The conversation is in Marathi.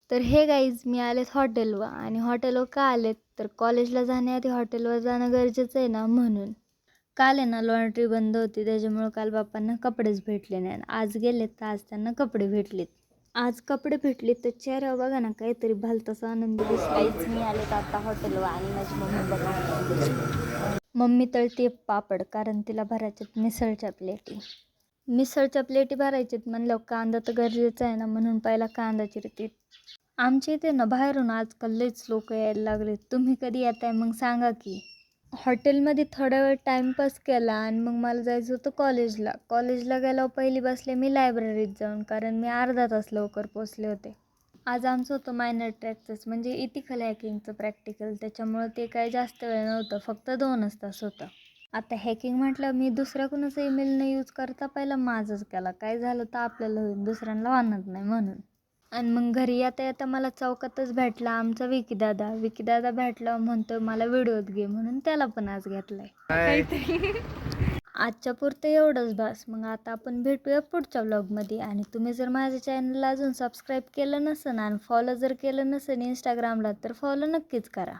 तर हे गाईज मी आलेत हॉटेलवर आणि हॉटेलवर का आलेत तर कॉलेजला जाण्याआधी हॉटेलवर जाणं गरजेचं आहे ना म्हणून. काल आहे ना लॉन्ड्री बंद होती त्याच्यामुळं काल बाप्पांना कपडेच भेटले नाही. आज गेलेत तर आज त्यांना कपडे भेटलेत. आज कपडे भेटले तर चेहऱ्यावर बघा ना काहीतरी भलतासा आनंद दिसतोच. मी आलेत आता हॉटेलवर आणि माझी मम्मी बघा. मम्मी तळते पापड कारण तिला भरायच्यात मिसळच्या प्लेटी. मिसळच्या प्लेटी भरायच्यात म्हणल्यावर कांदा तर गरजेचा आहे ना म्हणून पहिला कांदा चिरते. आमच्या इथे ना बाहेरून आजकाल लईच लोक यायला लागले. तुम्ही कधी येताय मग सांगा की. हॉटेलमध्ये थोडा वेळ टाईमपास केला आणि मग मला जायचं होतं कॉलेजला. कॉलेजला गेल्यावर पहिली बसले मी लायब्ररीत जाऊन कारण मी अर्धा तास लवकर पोचले होते. आज आमचं होतं मायनर ट्रॅकचंच म्हणजे इथिकल हॅकिंगचं प्रॅक्टिकल. त्याच्यामुळं ते काय जास्त वेळ नव्हतं, फक्त 2च तास होतं. आता हॅकिंग म्हटलं मी दुसऱ्या कुणाचा ईमेल न यूज करता पहिला माझंच केला. काय झालं तर आपल्याला होईल, दुसऱ्यांना होणार नाही म्हणून. आणि मग घरी येता येता मला चौकातच भेटला आमचा विकीदादा. विकीदादा भेटला म्हणतो मला व्हिडिओत घे म्हणून त्याला पण आज घेतलाय. आजच्या पुरतं एवढंच बस. मग आता आपण भेटूया पुढच्या व्लॉगमध्ये. आणि तुम्ही जर माझ्या चॅनलला अजून सबस्क्राईब केलं नसेल आणि फॉलो जर केलं नसेल इंस्टाग्रामला तर फॉलो नक्कीच करा.